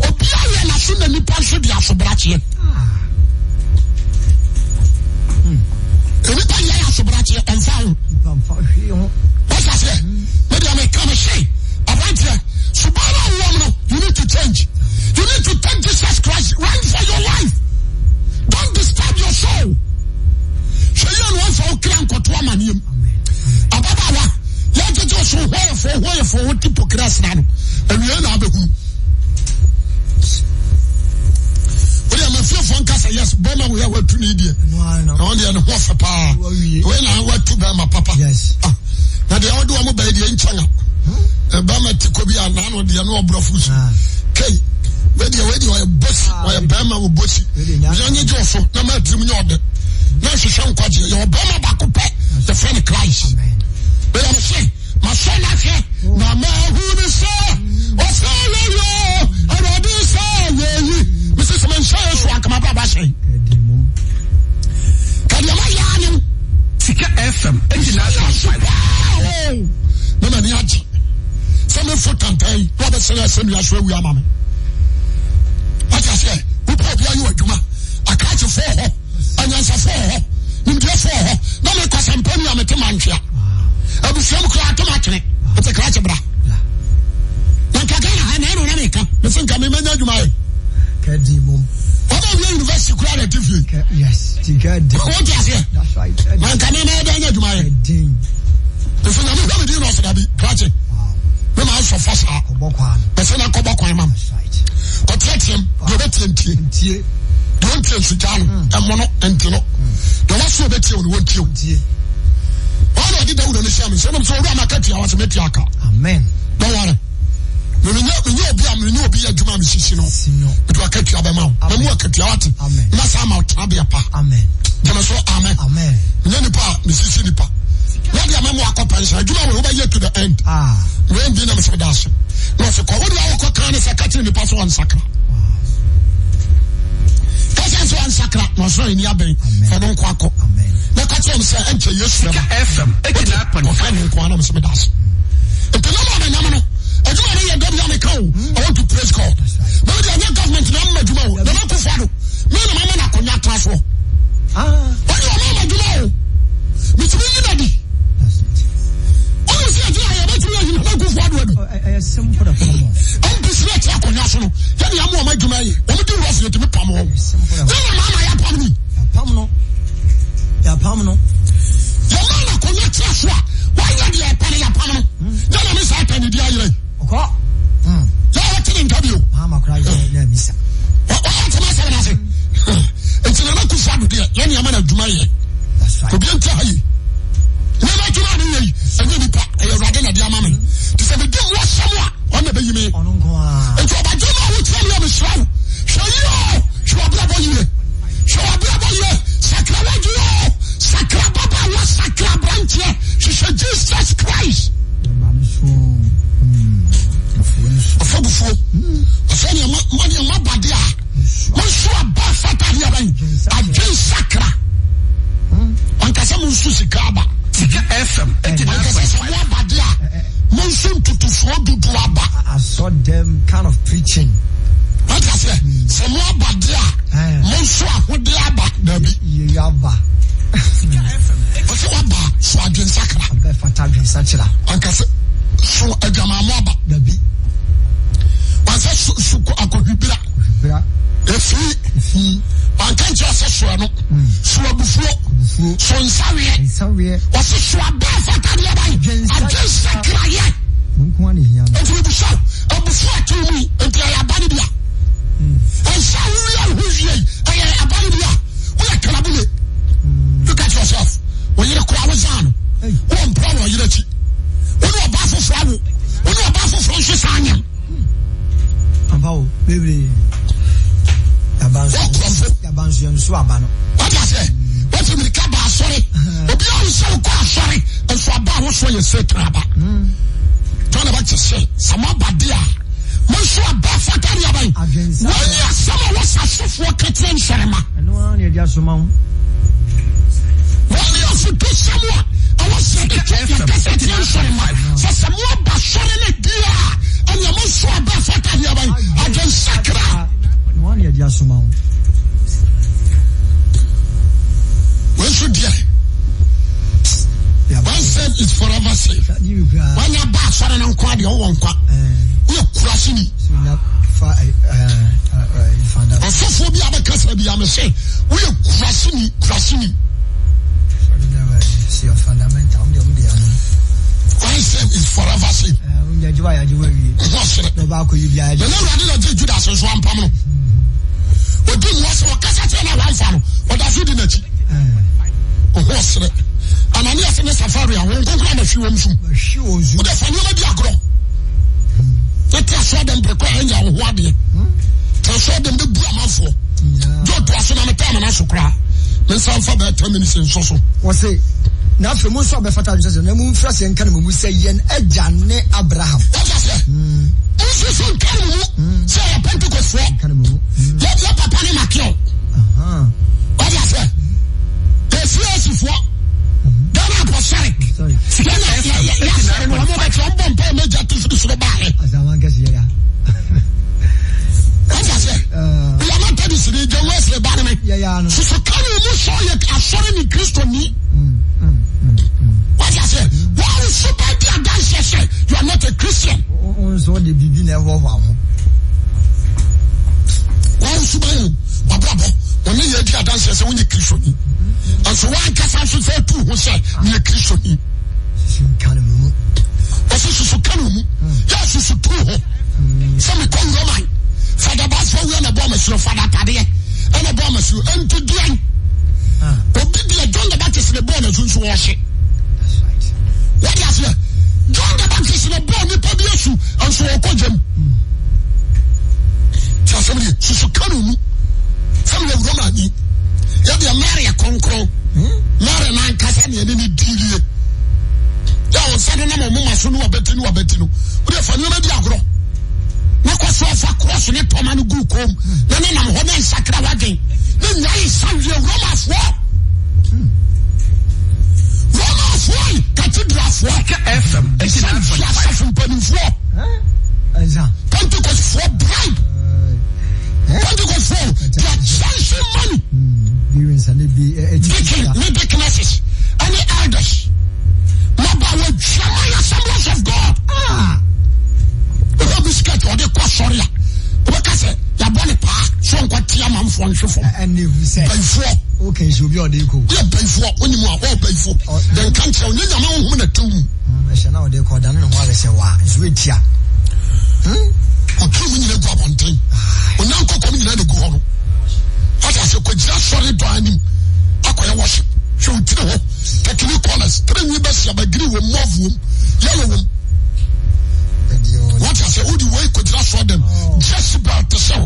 or Piana Sun and Nippon should be after Bratia. Anytime I ask Bratia and found. What I say? Maybe I may come and say, I want you, Subana, you need to change. You need to take Jesus Christ, run for your life. Don't disturb your soul. So you want for Kranko to a man. Ababawa, let it just where for what people crash now. And we are now the who. But I'm a few phone cast, yes, Boma, we are to need you. No, only on the horse of power. When I went to buy my papa. Yes. Now the other one by the China. Bama Tikobia, none of the no brofus. Okay. Where you are a boss or a Bama will bossy. Young Joffo, no matter the now she shall quite your Bama back up the friend of Christ. But I'm saying, my son, I say, no more who is so. What's all you? I do say, Mrs. Mansell, so I come up, I say. Can you imagine? Sika FM 89.5. No, no, no. Some foot and pay, Robert Sayer, we are mammy. What I say, who probably are you a Juma? I catch you for her, and answer for her, you do for her, no make us and penny on the Timantia. I will show you automatically. It's a catch a bra. Nakagana, I don't make up. You think I'm a man of my Cadimum. What are you university creative? Yes, to get what is here? That's right. Man, can you know to my ding? If you never do not be catching. No man so fast. Person I come back my mom. But let him, don't tell Sujan, and mono and Tino. The last of it, you won't you. All I did on the Sam, so I'm so Ramakati, I was a Metiaka. Amen. Don't worry. No, be a Juma Missino. It will catch you about the work at Yati. Amen. Massama Tabiapa. Amen. Jamaso, Amen. Amen. Yanipa, Mississippi. Let the memoir companies, I do not over here to the end. When dinner is with us. No, so call our can is a catching the pass one sacra. That's one sacra, no, so in Yabe, for no quack. Amen. The catching say, enter yes, FM, 89.5 quanums with us. If the number, I do not hear I want to praise God. Maybe the other government number, the local father, me and Mamma Konya transfer. What your mama do now? Mr. Willie. What is it? I am going to go forward. I am simple. I'm business. I can national. Tell me, I'm going to my. I'm going to rush you to me, Pamo. Tell me, Mama, I am Pamno. Ya Pamno. Your mama Konya transfer. Why not the Penny Pamno? Tell me, Miss Penny, the island. Okay. Interview. Mama cried. Missa. What to my 7 say? It's a local father, dear. Any man of Dumay. That's right. Could be entirely. Never to money. And then you pack a dragon at your mammy. To say, we do what someone on the baby. And so I do not tell you, Miss Row. Show you. Show up about you. Show up about you. fata dwen sachira ankase so adwamamaba dabi wasa su akohwibira efi ankanche asesua no so abufuo so nsawe wasa so aba fata dia bai agensa kraye nko ani hia enti bu so abufuo atumi enti ya bani bia ensa huye aye abani bia we kalabule look at yourself when you cry wazano one problem you let when you ba for frawo when you ba for franche sanya ambao baby yabanso yanso abano what I say what you ka ba sorry obi on so ko sorry enso aba wo so ye se traba John about to say some badia monso aba fatari abai when you some was asofo keten sherema eno na dia so ma when you so to someone I was saying keten sherema for someone ba sore ne dia and you monso aba fatari abai again sakra no na dia so ma when should dia one said is forever safe. When you back for an unquad, you won't quack. You're crushing me. And so for the other customer, I'm saying, we are crushing me. See your fundamental. One said is forever safe. The never Judas was one pound. What did was what Cassatana one farm? What does it in it? Horse. And I near the safari, I won't go grab a few of them. But if I never be a grow, let us show them preparing your wadi. To show them the Brahma for. Don't pass on a time and I should cry. Then some for about 10 minutes in so. Was it? Now, for most of the fatalities, and the moon first and can we say yen a Jane Abraham. What I say? This is in Canada. Say a Pentecost for Canada. Let your papa name a kill. What I say? The serious for. Sorry. And so one can say two who say, near Christian. Yes, it's a two. Some come Roman. Father Bass, we are a bomber, your father Tadia, and a bomber, you and to drink. But did you John the Baptist in the bonnet to wash it? What is it? John the Baptist in the bonnet, Pabiasu, and so I call them. Somebody, Susukanum, some of Romani. You're the Maria Concro, Mara Nan Cassani, and any deal. Now, suddenly, Mamma Sunu, Betinu, Betinu. What if I know the agro? Nakwasofa crossing it, Tomanu Gukom, then I'm home and Sakra wagging. Then I sound your Roma for Roma for Cathedral for FM, it's not from Penny for Pentecost for bribe. Pentecost for the church money. Deaconesses, any elders, Maba will try assemblies of God. The biscuit or the Quasoria. What I say, La Bonapa, some Quatiam from Shufo. And you say, okay, she'll be on the cool. You pay for when you are all pay for. Then can't tell you know when a tomb. I shall now they call down and while I say, why, it's rich here. Or 2 minutes go on thing. When Uncle coming in the go on. What I say, could just sorry to him. I worship. So, taking callers, 3 members of a green will move room, yellow room. What I say, who the way could just for them? Just about the show.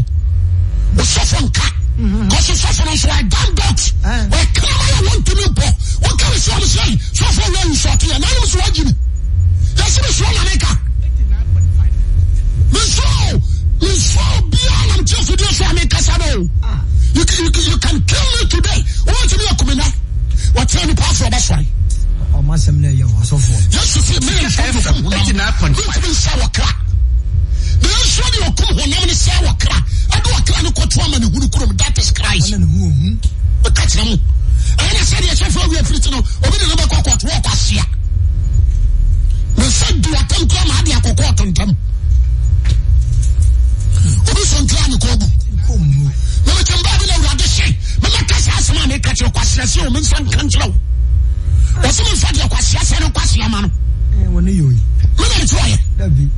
We suffer on cat. Because you suffer on so I done that. Where can I want to know? What can I say? Suffer when you shot here. Now you're watching me. That's the one I make up. Miss beyond I'm just with you, I make us know. You can kill me today. What do you come in? What's any part for us? Oh, my seminary, so forth. Yes, you see, me and 89.5 sour crack. The show you come when I'm sour crack. I do a kind of woman who could that is Christ. But catch them. And I said, yes, I thought we are free to know. Over the number of what was here. o men san kanchira o se me fa de kwasia se no kwasia ma no woni yoyi me na try dabi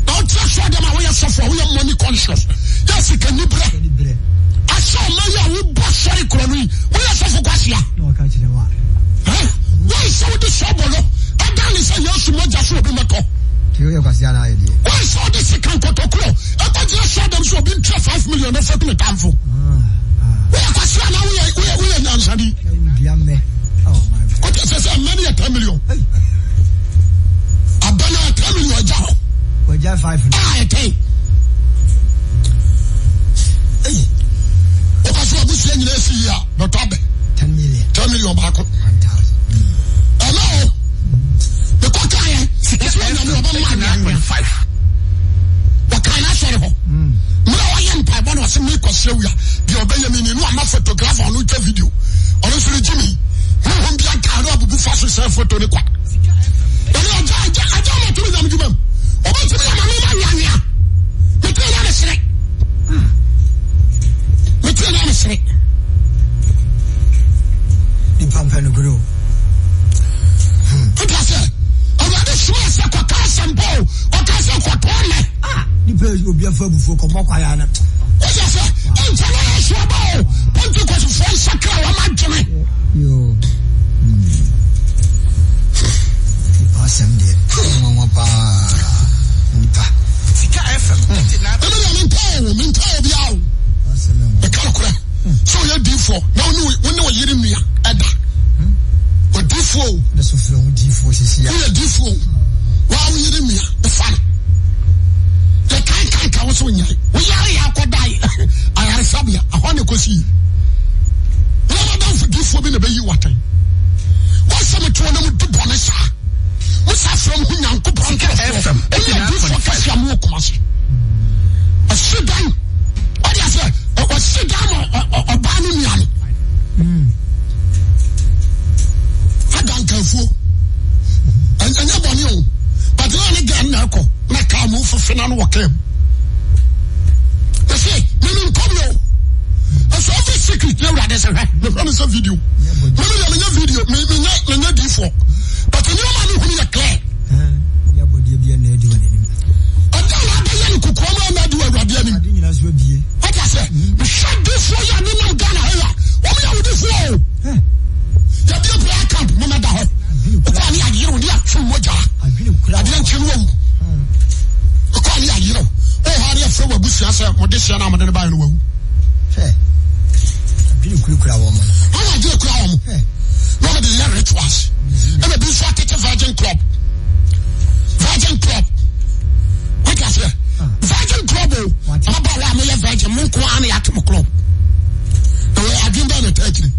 now trust them we are suffer we are money conscious yes can ni bre aso ma ya we boss sorry kroni we are suffer kwasia no ka chire wa why so the trouble adani say you should not just be meko you kwasia na idea why so the second protocol I thought you saw them so been 5 million of for time for we are kwasia na we are nansadi biamme oh my god what is say many a 10 million abana 10 million aja Oja 5. Hey. Okaso abusu nyina esi ya, but abe 10 million. 10 million back. 1,000. Hello. The kokaye, it's when you have 9.5. What kind of sorry ho? Mura wa yam pa bono se me kwase wia. Bi obeye me ni no ama photograph on the video. Ono so Jimmy. Ho bia ka ro abubu fa so se photo ni kwa. Oni aja mo tumi jam jumam. Oba tumi ya mama ya. Metu ya na sere. Metu ya na sere. Di pampa no gro. What is it? Oba de shwa se kwa kasambo. O ka se kwa tole. Di pe obi afa bufu ko mo kwa ya na. What is it? Enta na shwa ba. Ponto ko so fon sakra wa ma jeme. Yo. Awesome dear. Mama pa. Sika FM. Mental biao. Awesome. The calcula. So you D4. Now when no yiri nua eda. O D4. The so from D4 sisi ya. We D4. Wa yiri nua the fan. The kan wo so nyai. We yare ya kodai. Ayare sabia. Ahone kosi. Never done for D4 be na be yi watan. What some to na mu dubone sa. Musa from Hunyankopon FM. Any different question more commercial. A sit down. What do you say? Or sit down or banning me. I don't care for. And you're born you. But then again, Nako, like I move for Finan Wakem. They say, you come here. And so every secret, you rather say, the promise of video. Maybe I'm video, maybe not D4. But you know, man, who are clear. Ya body be na do anim. Ada na be yan kokoma na do awurade anim. Adi nyina so bie. What I say? Me shut this for ya no na Ghana here. O me ya wo this for. Ya be prayer camp no na da ho. O kwa ni agiro ni atwu moja. Adwene kura. Ade nche no wu. O kwa ni agiro. O ha ni afa wabusu asa mo de sia na mo de ba no wu. Adwene kura wo mo. Ana agiro kura wo mo. No de ya rituals. And be so at Virgin Club. Virgin Club. What is it? Virgin Club. How about why Virgin Munko and Atom Club? The way I've been done it actually.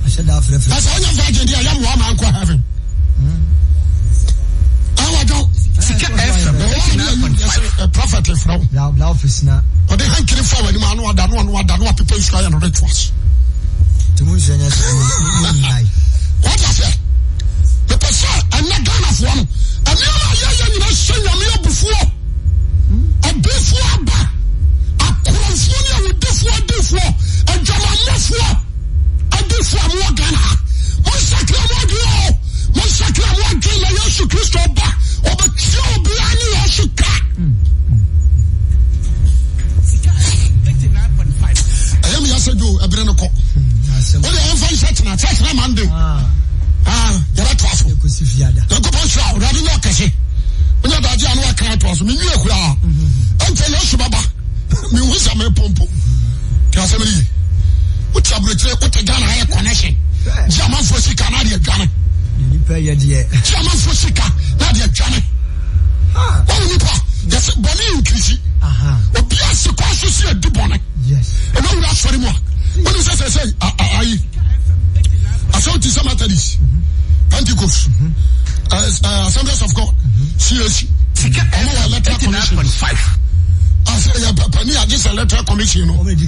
I said that for that's only Virgin here. I am one uncle heaven. I don't. A prophet from the office now. But they can't kill forward. Man, what people is trying to rituals. To move what is it? The person, I'm not done of one. And you know, send me up before. And before, I couldn't with before. And German before. And before more Ghana. Most Ghana, Yesu Christo back. Or the Joe Biani Yasuka. 89.5. I am Yasadu, a Brenoko. What the infant setting at Monday. You're a trust. You go on show, rather not Cassie. When you're that young, I can't trust me. You're a until Yosubaba. Me was a mere pompo. Casamili. What's up with what a Ghana higher connection? German for Sika, Nadia Ghana. German for Sika, Nadia Ghana. Oh, Nipa, that's Bonnie and Chrissy. Or Piazza Quasi a Dubona. Yes. And all that for more. What is that I say? I saw to some Methodist, Pentecost, Assemblies of God, CSC. I'm a letter commission. 5. I say, Penny, I just a letter commission. I'm going to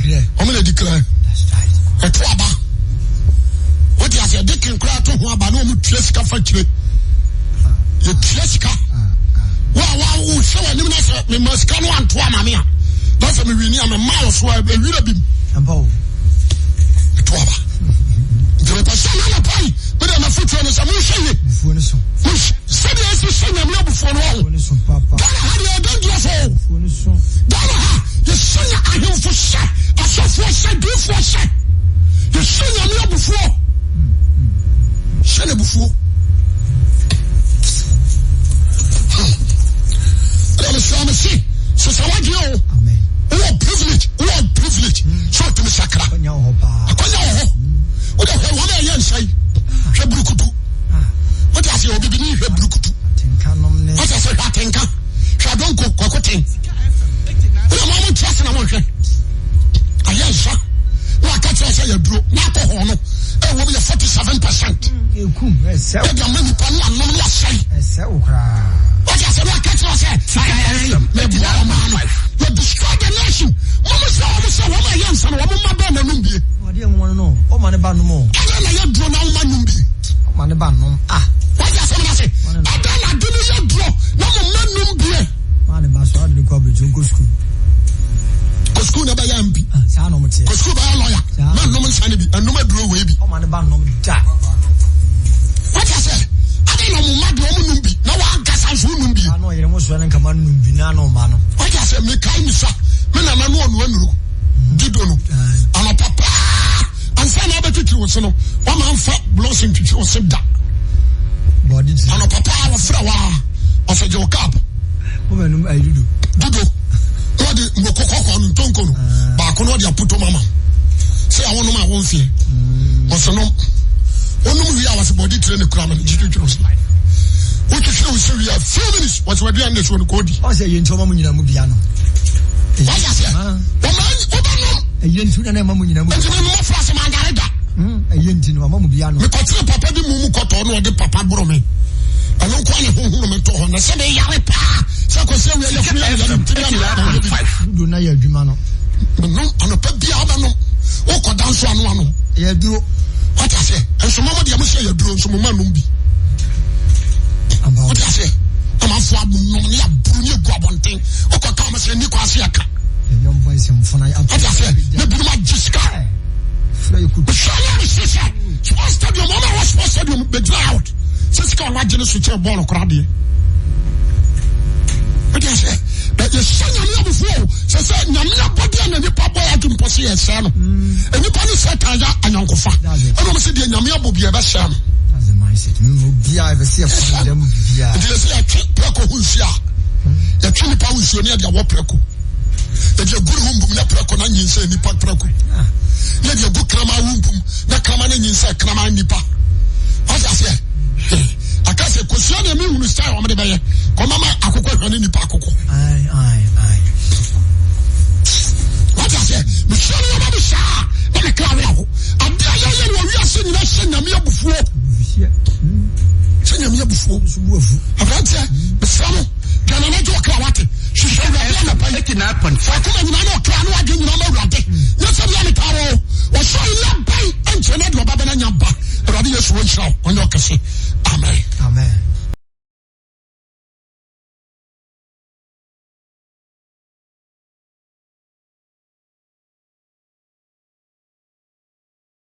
declare. That's right. A twaba. What you say? They can cry to Waba, no Treska factory. The Treska. Wow, so I didn't me must come on to Amamia. That's a me, I'm a mouse where I will be. And Bow. Twaba. akonya ho pa akonya ho o de ho na ye nsai hwe burukutu o de ase obi bi ni hwe burukutu tenka nom ne o de ase hwa tenka hwa don ko kokoten o de mo trust na mo hwe aye sha na ka try say ya duro na ko ho no e wo be 47% ekum ese e de mani pa na no ya sai ese okra o de ase na ka try say me bo ma you destroy the nation mama say wo ma yansa no wo ma ba na numbie o de mo no o ma ne ba no mo ada na ya duro na wo ma numbie o ma ne ba no what you say na say ada na dinu ya duro na mo ma numbie ma ne ba so ade ko abejo go school school na ba ya mbi sa no mo tie school ba ya lawyer man no mo sane bi anoma duro we bi o ma ne ba no da what you say ada na mo ma do mo numbi na wa gasa so numbi no yere mo so na nka ma numbi na no ma no what you say me kai ni sa me na na no anuru dido no ana papa ansa na ba tutu wo so no wa ma nfa blessing tutu wo se da body ana papa wa fra wa of a job mo menum ayidu dido what the mokoko no tonko no ba ko no de aputo mama say awon no ma won fie o so no onum wi awase body train kura ma jitutu so what you say we have few minutes what we do and this one kodi o say yento ma munyina mu bia no what you say o man yento na ma munyina mu enti mo fra se man dare da yenti no ma mu bia no me ko tire papa bi mu koto no de papa bro me alo ko ne hu me to ho na se be yare pa se ko se we ya fu ya do na ya adwuma no no ano pa bia ba no o ko dan so ano ya duro what I say enso mama de mo se ya duro so mo ma no bi what I say ama fo abu no ne ya buru ne gu abonten o ko ka ma se ni ko ase aka young boys in funa ya what I say ne buru ma jiska fra you could sports stadium mama was sports stadium be drought since ka na jene so che ball kra de what I say but you say nyame abufo say nyame abodi na ni pa boy atum posi e se no eni pa ni se kan ya anyankofa e no se de nyame abobi e be se no that's the mindset no bia e be se for dem bia de se ya preko hunsia ya twini pa hunsia ne de wo preko de guru humbum na preko na nyinse ni pa preko ne de gu krama humbum na krama na nyinse krama nipa asa se akase kosia na mi hunu style o me de beye ko mama akokọ hwane nipa akokọ ai what I say me sure you mama sha na me klawe aho ade aye no wi ase nyina hye nyame abufuo hye nyame abufuo so bu afu abrante be samu kana na jo kra wate hwehwe na pa 89.5 kuma nyina na kra no ade nyina ma wurade nya se bia me tawo wo so ile bai enche na de obaba na nyamba awurade yesu wo nhyira onye okese